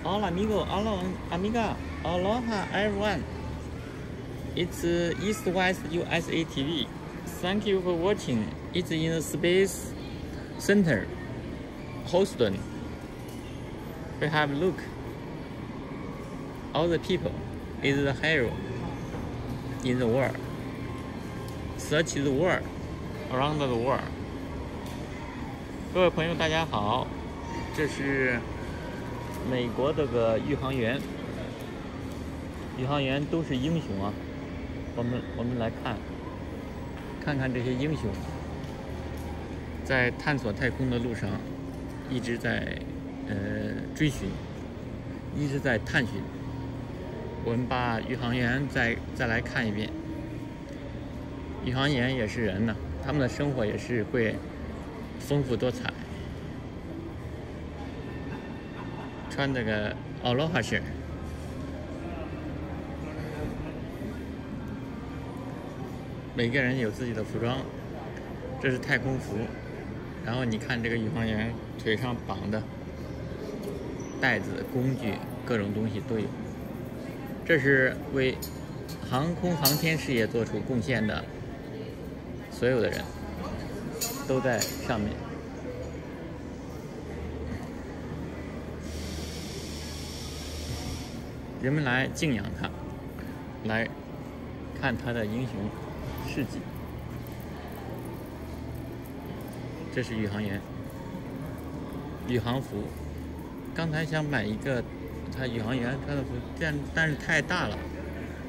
Hola amigo, hola amiga, aloha everyone. It's East-West USA TV. Thank you for watching. It's in the Space Center, Houston. We have a look. All the people is the hero in the world. Search the world, around the world. 各位朋友，大家好，这是美国这个宇航员，宇航员都是英雄啊。我们来看看这些英雄，在探索太空的路上，一直在追寻，一直在探寻。我们把宇航员再来看一遍。宇航员也是人呢，他们的生活也是会丰富多彩。穿这个Aloha shirt，每个人有自己的服装，这是太空服。然后你看这个宇航员腿上绑的袋子、工具，各种东西都有。这是为航空航天事业做出贡献的所有的人，都在上面。人们来敬仰他，来看他的英雄事迹。这是宇航员，宇航服。刚才想买一个他宇航员穿的服，但是太大了，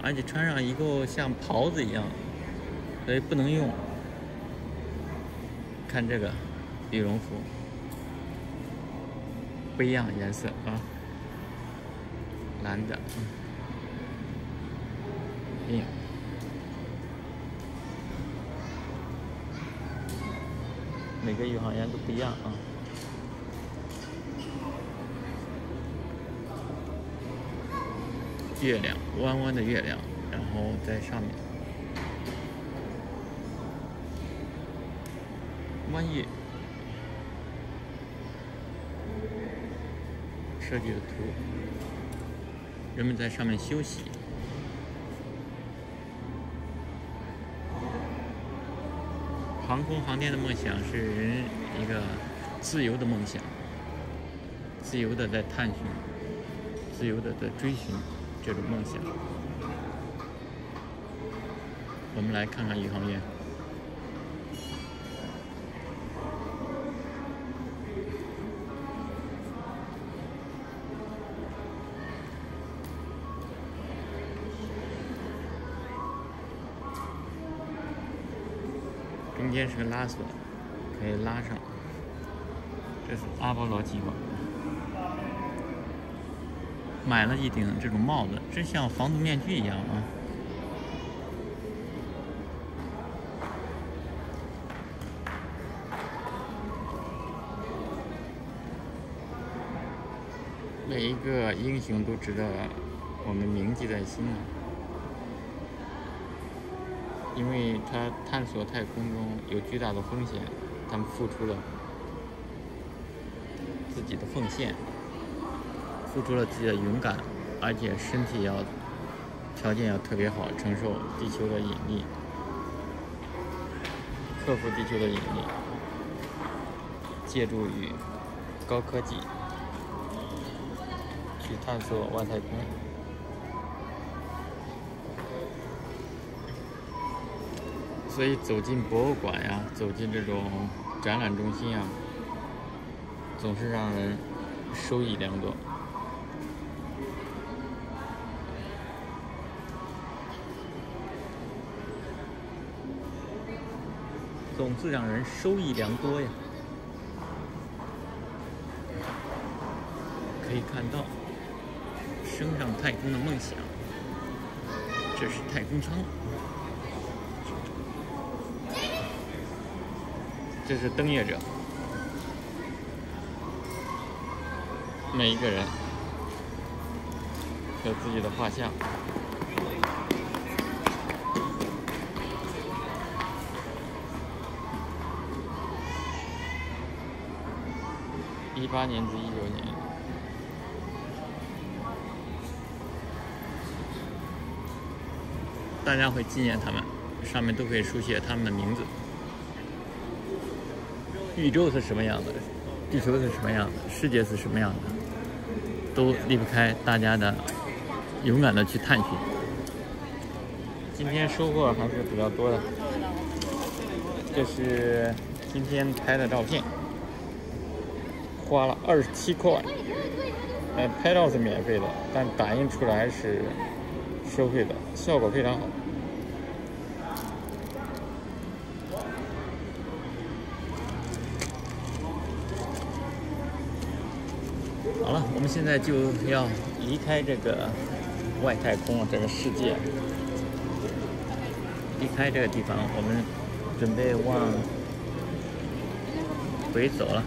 而且穿上以后像袍子一样，所以不能用。看这个羽绒服，不一样颜色啊。蓝的，每个宇航员都不一样啊。月亮，弯弯的月亮，然后在上面弯月设计的图。人们在上面休息。航空航天的梦想是人一个自由的梦想，自由的在探寻，自由的在追寻这种梦想。我们来看看宇航员。中间是个拉锁，可以拉上。这是阿波罗计划，买了一顶这种帽子，真像防毒面具一样啊！每一个英雄都值得我们铭记在心啊！因为他探索太空中有巨大的风险，他们付出了自己的奉献，付出了自己的勇敢，而且身体条件要特别好，承受地球的引力，克服地球的引力，借助于高科技去探索外太空。所以走进博物馆呀，走进这种展览中心呀，总是让人收益良多。总是让人收益良多呀。可以看到升上太空的梦想，这是太空舱。这是登月者，每一个人有自己的画像。18年至19年，大家会纪念他们，上面都会书写他们的名字。宇宙是什么样的，地球是什么样的，世界是什么样的，都离不开大家的勇敢的去探寻。今天收获还是比较多的。这是今天拍的照片，花了27块。拍照是免费的，但打印出来是收费的，效果非常好。好了，我们现在就要离开这个外太空这个世界，离开这个地方，我们准备往回走了。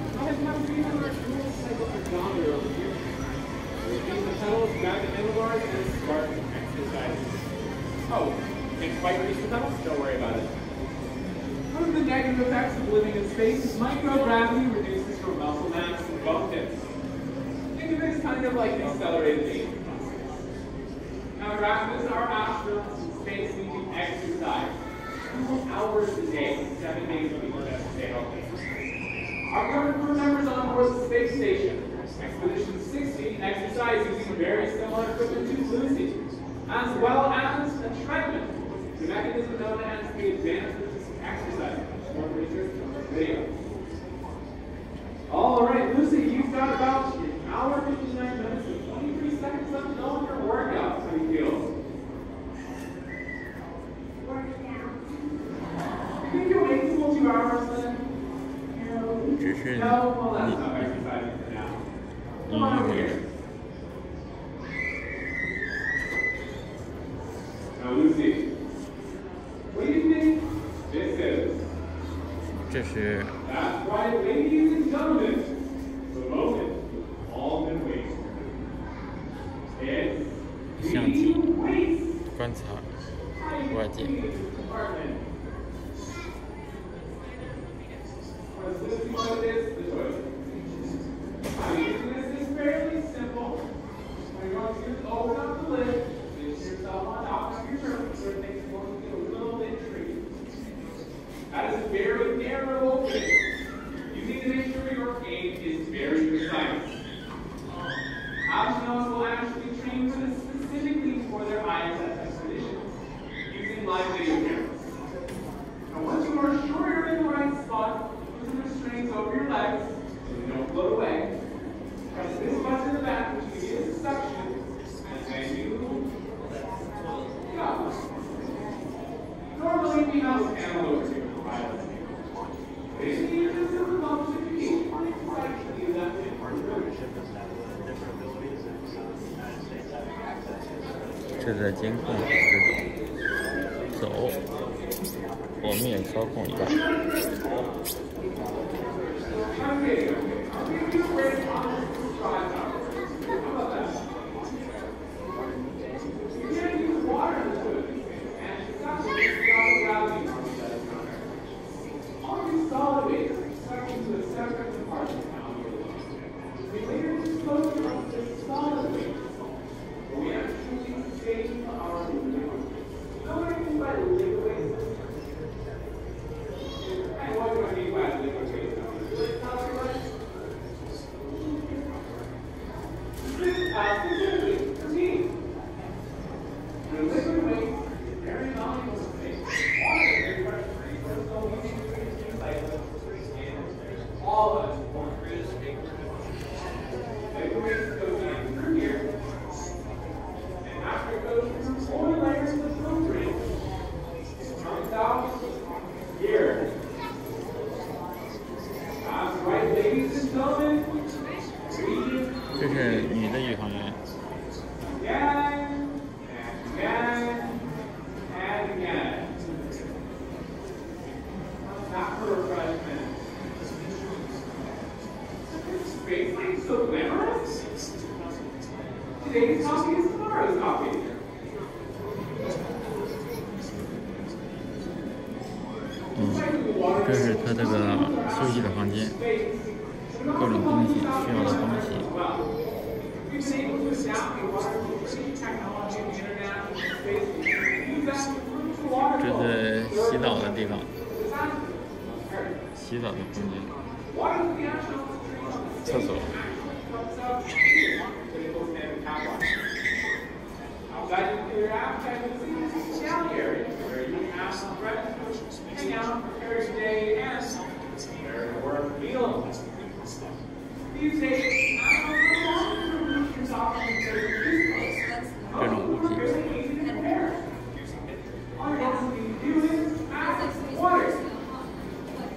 Oh, and quite reach the pedals? Don't worry about it. One of the negative effects of living in space is microgravity reduces your muscle mass and bone density. Think of it as kind of like an accelerated aging process. Now, Erasmus, our astronauts in space need to exercise 2 hours a day, 7 days a week, just to stay healthy. Our current crew members on board the space station, Expedition 60, exercise using very similar equipment to Lucy, as well as a treadmill, the mechanism known as the advanced resistance exercise. More research on this video. All right, Lucy, you've got about an hour, 59 minutes, and 23 seconds left to go on your workout. How do you feel? You think you'll wait the full 2 hours then? No, well, that's not exercising for now. Come on over here. Now, Lucy, what do you think this is? 这是 That's right, ladies and gentlemen. The moment we've all been waiting. It's the waist 观察外界。 compartment. What's Lucy what it is? The toilet. How you do this is fairly simple. What you're going to do is open up the lid, place yourself on top of your turtle so it makes it going to get a little bit tricky. That is a very narrow opening. You need to make sure your aim is very precise. Astronauts will actually train for this specifically for their ISS expeditions using live video cameras. Now, once you are sure you're in the right spot, put some restraints over your legs so they don't float away. Press this button in the back, which will give you a suction, and then you go. Normally, we have a panel over here to provide us. If you need to do the notification, you can actually do that in part of the 这是监控这种走，我们也操控一下。这是女的宇航员。Today's coffee is tomorrow's coffee. 这是他这个休息的房间，各种东西需要的东西。We've been able to adapt the water filtration technology of the international space. Use that 洗澡的地方，洗澡的空间，厕所。Outside of your appetite, this is the challenge area where you can have some friends hang out, prepare your day, and prepare for a meal. These days, I don't know if you're talking to your fairly easy to prepare. All you have to do is add water.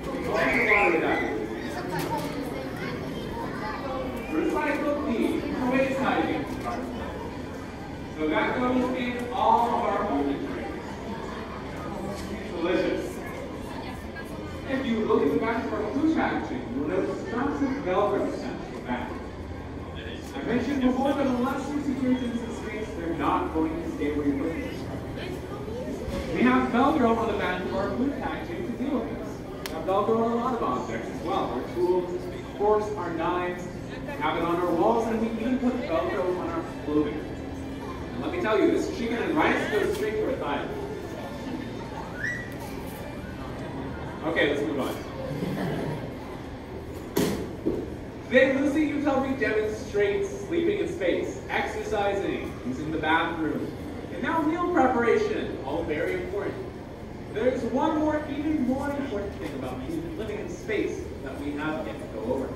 What's the water without you? Recycled meat, waste hygiene. So that goes in all of our food drinks. Delicious. If you look at the back of our food packaging, you'll notice lots of Velcro attached to the back. I mentioned before that unless you secure things in space, they're not going to stay where you put them. We have Velcro on the back of our food packaging to deal with this. We have Velcro on a lot of objects as well. Our tools, forks, our knives, we have it on our walls, and we even put Velcro on our clothing. And let me tell you, this chicken and rice goes straight to our thigh. Okay, let's move on. Today, Lucy, you tell me, demonstrates sleeping in space, exercising, using the bathroom, and now meal preparation, all very important. There's one more, even more important thing about living in space that we have yet to go over.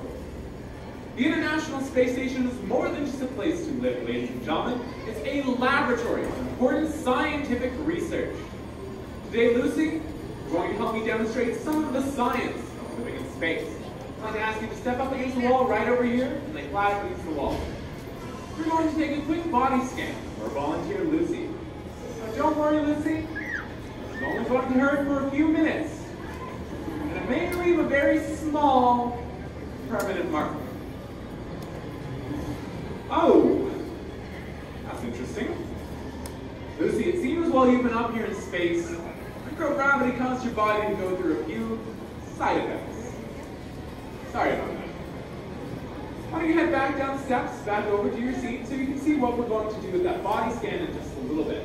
The International Space Station is more than just a place to live, ladies and gentlemen. It's a laboratory of important scientific research. Today, Lucy, you're going to help me demonstrate some of the science of living in space. I'd like to ask you to step up against the wall right over here and lay flat up against the wall. We're going to take a quick body scan of our volunteer, Lucy. Now, don't worry, Lucy. It's only going to hurt for a few minutes. And it may leave a very small, permanent mark. Oh, that's interesting. Lucy, it seems while you've been up here in space, microgravity caused your body to go through a few side effects. Sorry about that. Why don't you head back down the steps, back over to your seat, so you can see what we're going to do with that body scan in just a little bit.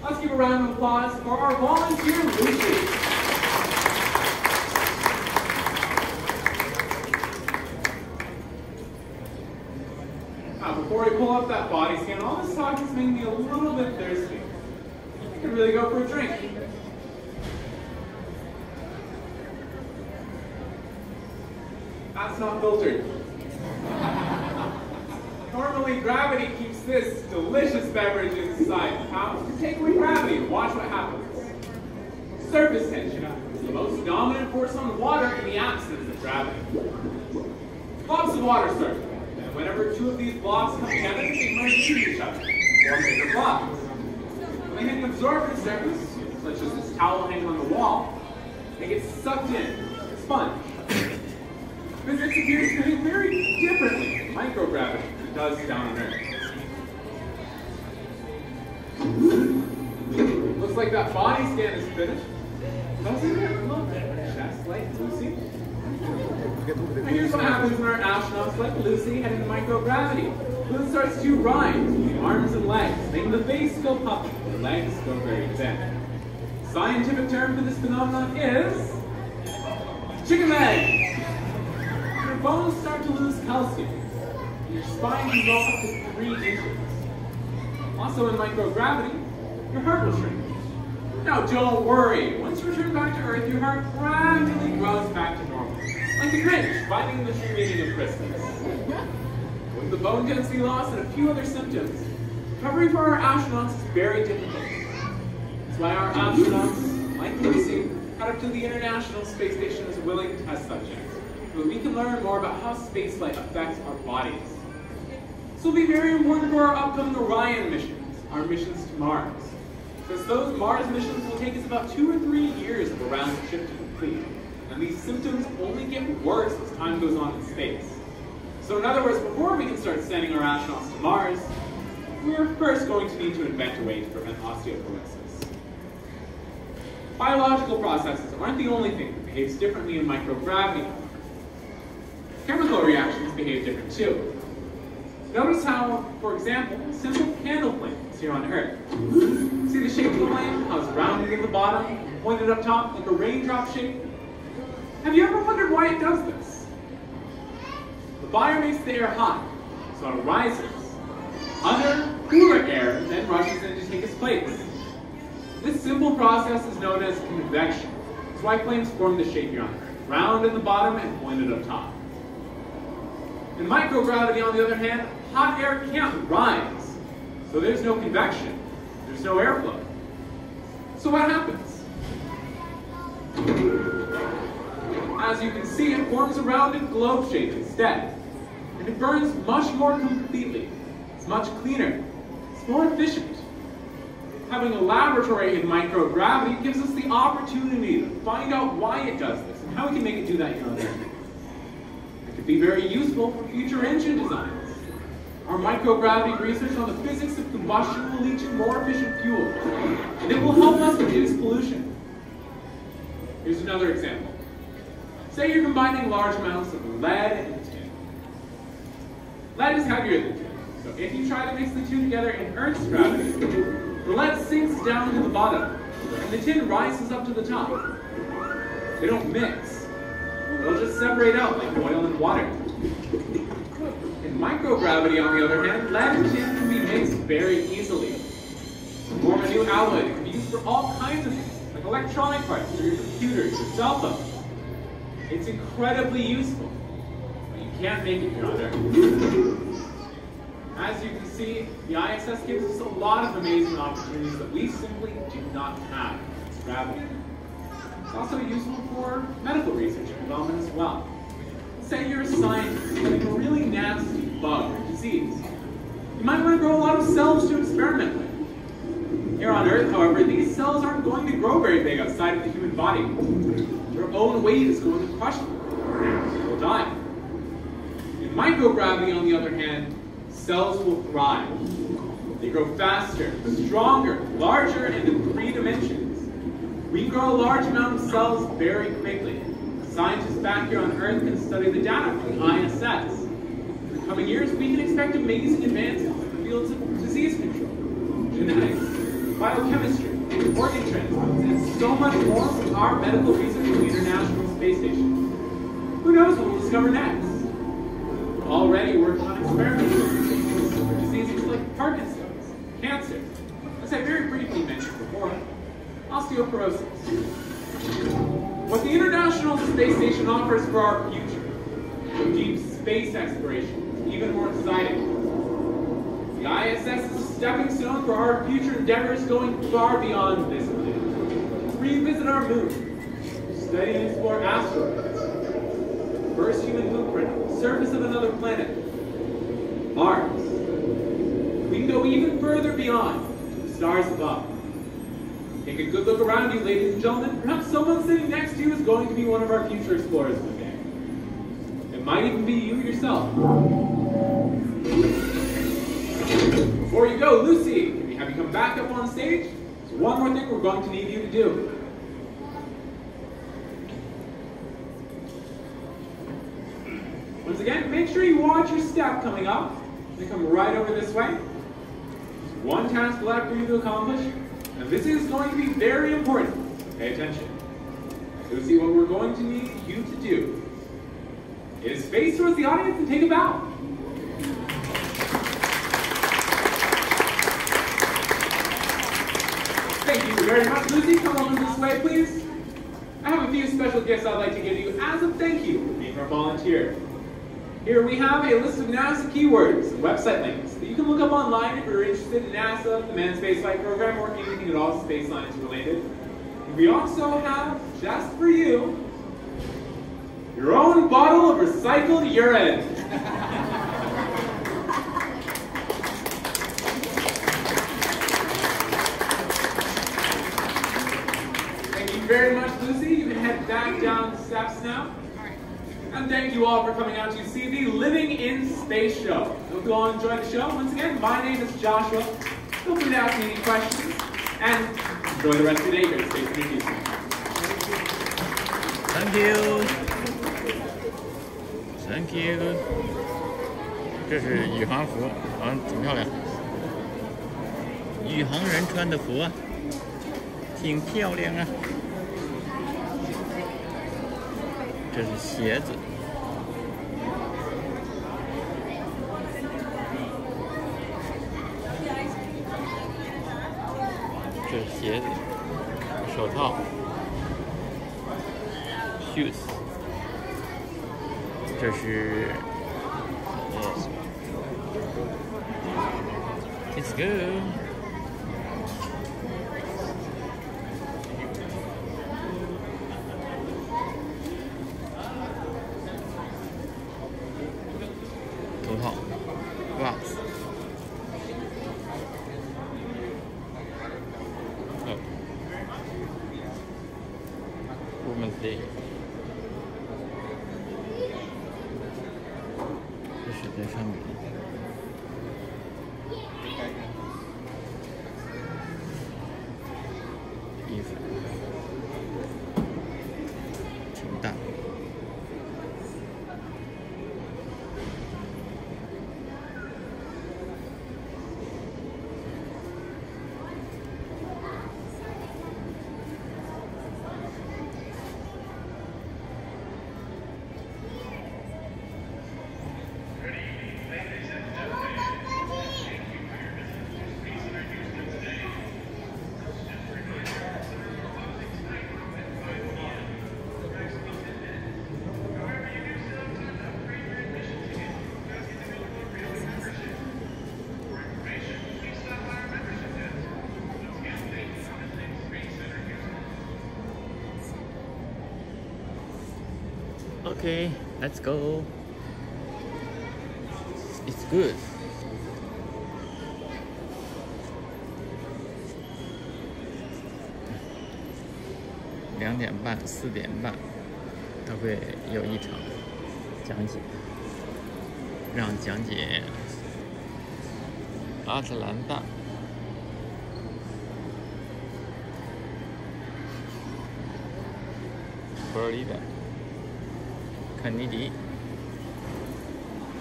Let's give a round of applause for our volunteer, Lucy. Before we pull up that body scan, all this talk is making me a little bit thirsty. I could really go for a drink. That's not filtered. Normally, gravity keeps this delicious beverage inside. Now, take away gravity and watch what happens. Surface tension is the most dominant force on water in the absence of gravity. Blobs of water start. Whenever two of these blobs come together, they merge into each other, form bigger blobs. When they hit an absorbent surface, such as this towel hanging on the wall, they get sucked in, like a sponge. Physics appears to behave very differently in microgravity than it does down on Earth. Looks like that body scan is finished. Doesn't it look just like Lucy? And here's what happens when our astronauts like Lucy head into microgravity. Lucy starts to rise with the arms and legs, making the base go puffy and the legs go very thin. The scientific term for this phenomenon is chicken leg. Your bones start to lose calcium, and your spine can go up to 3 inches. Also in microgravity, your heart will shrink. Now don't worry, once you return back to Earth, your heart gradually grows back to normal. Like the Grinch, finding the true meaning of Christmas. With the bone density loss and a few other symptoms, recovery for our astronauts is very difficult. That's why our astronauts, like Lucy, head up to the International Space Station as willing test subjects, so that we can learn more about how spaceflight affects our bodies. This will be very important for our upcoming Orion missions, our missions to Mars. Because those Mars missions will take us about 2 or 3 years of a round trip to complete. And these symptoms only get worse as time goes on in space. So in other words, before we can start sending our astronauts to Mars, we're first going to need to invent a way to prevent osteoporosis. Biological processes aren't the only thing that behaves differently in microgravity. Chemical reactions behave different too. Notice how, for example, simple candle flames here on Earth. See the shape of the flame? How it's rounded at the bottom, pointed up top like a raindrop shape? Have you ever wondered why it does this? The fire makes the air hot, so it rises. Other, cooler air then rushes in to take its place. This simple process is known as convection. That's why flames form the shape here on Earth, round at the bottom and pointed up top. In microgravity, on the other hand, hot air can't rise, so there's no convection, there's no airflow. So what happens? As you can see, it forms a rounded globe shape instead, and it burns much more completely. It's much cleaner, it's more efficient. Having a laboratory in microgravity gives us the opportunity to find out why it does this and how we can make it do that here on Earth. It could be very useful for future engine designs. Our microgravity research on the physics of combustion will lead to more efficient fuel, and it will help us reduce pollution. Here's another example. Say you're combining large amounts of lead and tin. Lead is heavier than tin, so if you try to mix the two together in Earth's gravity, the lead sinks down to the bottom, and the tin rises up to the top. They don't mix. They'll just separate out like oil and water. In microgravity, on the other hand, lead and tin can be mixed very easily. To form a new alloy that can be used for all kinds of things, like electronic parts for your computers, your cell phones. It's incredibly useful, but you can't make it here on Earth. As you can see, the ISS gives us a lot of amazing opportunities that we simply do not have in gravity. It's also useful for medical research and development as well. Say you're a scientist studying a really nasty bug or disease. You might want to grow a lot of cells to experiment with. Here on Earth, however, these cells aren't going to grow very big outside of the human body. Their own weight is going to crush them. They will die. In microgravity, on the other hand, cells will thrive. They grow faster, stronger, larger, and in 3 dimensions. We grow a large amount of cells very quickly. Scientists back here on Earth can study the data from the ISS. In the coming years, we can expect amazing advances in the fields of disease control, genetics, biochemistry, organ transplants, and so much more from our medical research at the International Space Station. Who knows what we'll discover next? We're already working on experiments for diseases like Parkinson's, cancer, as I very briefly mentioned before, osteoporosis. What the International Space Station offers for our future, deep space exploration, is even more exciting. The ISS is a stepping stone for our future endeavors going far beyond this planet. Revisit our moon, study and explore asteroids, first human blueprint on the surface of another planet, Mars. We can go even further beyond to the stars above. Take a good look around you, ladies and gentlemen. Perhaps someone sitting next to you is going to be one of our future explorers one day. It might even be you yourself. Before you go, Lucy, can we have you come back up on stage? There's one more thing we're going to need you to do. Once again, make sure you watch your step coming up. Then come right over this way. There's one task left for you to accomplish. And this is going to be very important. Pay attention. Lucy, what we're going to need you to do is face towards the audience and take a bow. Thank you very much, Lucy. Come on this way, please. I have a few special gifts I'd like to give you as a thank you for being our volunteer. Here we have a list of NASA keywords and website links that you can look up online if you're interested in NASA, the Manned Spaceflight Program, or anything at all space science related. And we also have, just for you, your own bottle of recycled urine. Thank you very much, Lucy. You can head back down the steps now. And thank you all for coming out to see the Living in Space show. Hope you all enjoyed the show. Once again, my name is Joshua. Feel free to ask me any questions. And enjoy the rest of the day here at Space Communities. Thank you. Thank you. 这是宇航服，挺漂亮。宇航员穿的服啊，挺漂亮啊。这是鞋子，这是鞋子，手套 ，shoes。这是，Let's go。头套 ，gloves。Women's Day。这是在上面。衣服挺大。Okay, let's go. It's good. 2点半、4点半都会有一场讲解，让讲解阿特兰大、佛罗里达。肯尼迪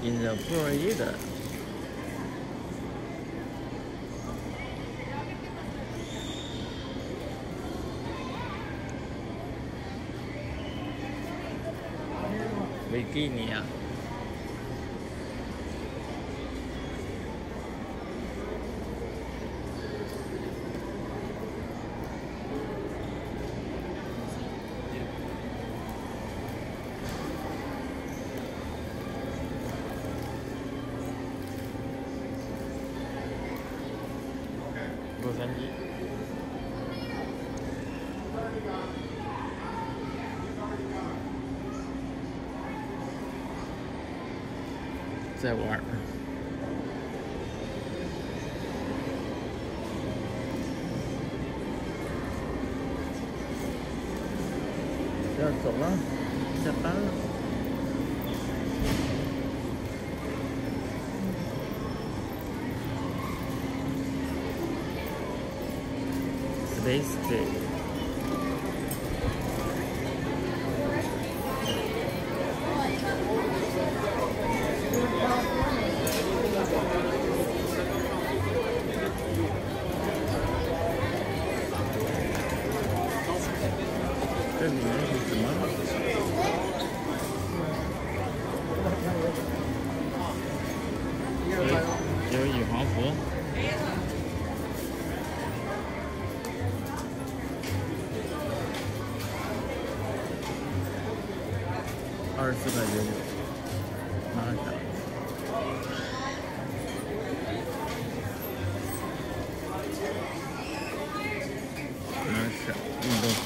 in the Florida。维吉尼亚。洛杉矶，在玩儿。要走了，下班了。Space Trip。这里面是什么？有宇航服。24.99，拿下。拿下运动服。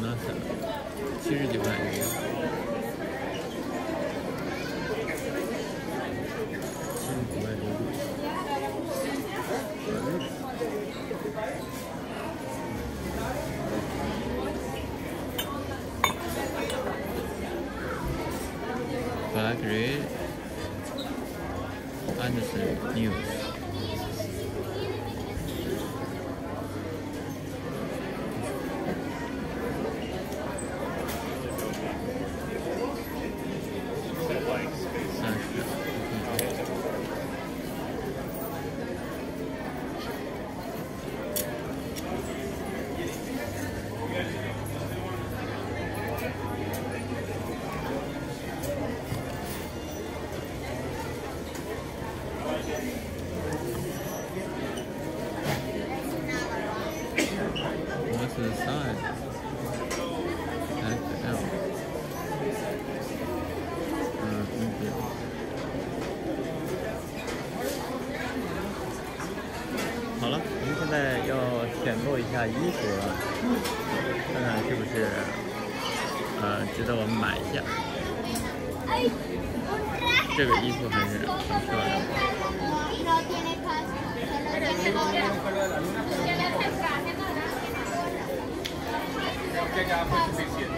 拿下79.99。Black Red Anderson News。size XL。好了，我们现在要选购一下衣服了，看看是不是值得我们买一下。这个衣服还是挺漂亮的。这家会是谁写的？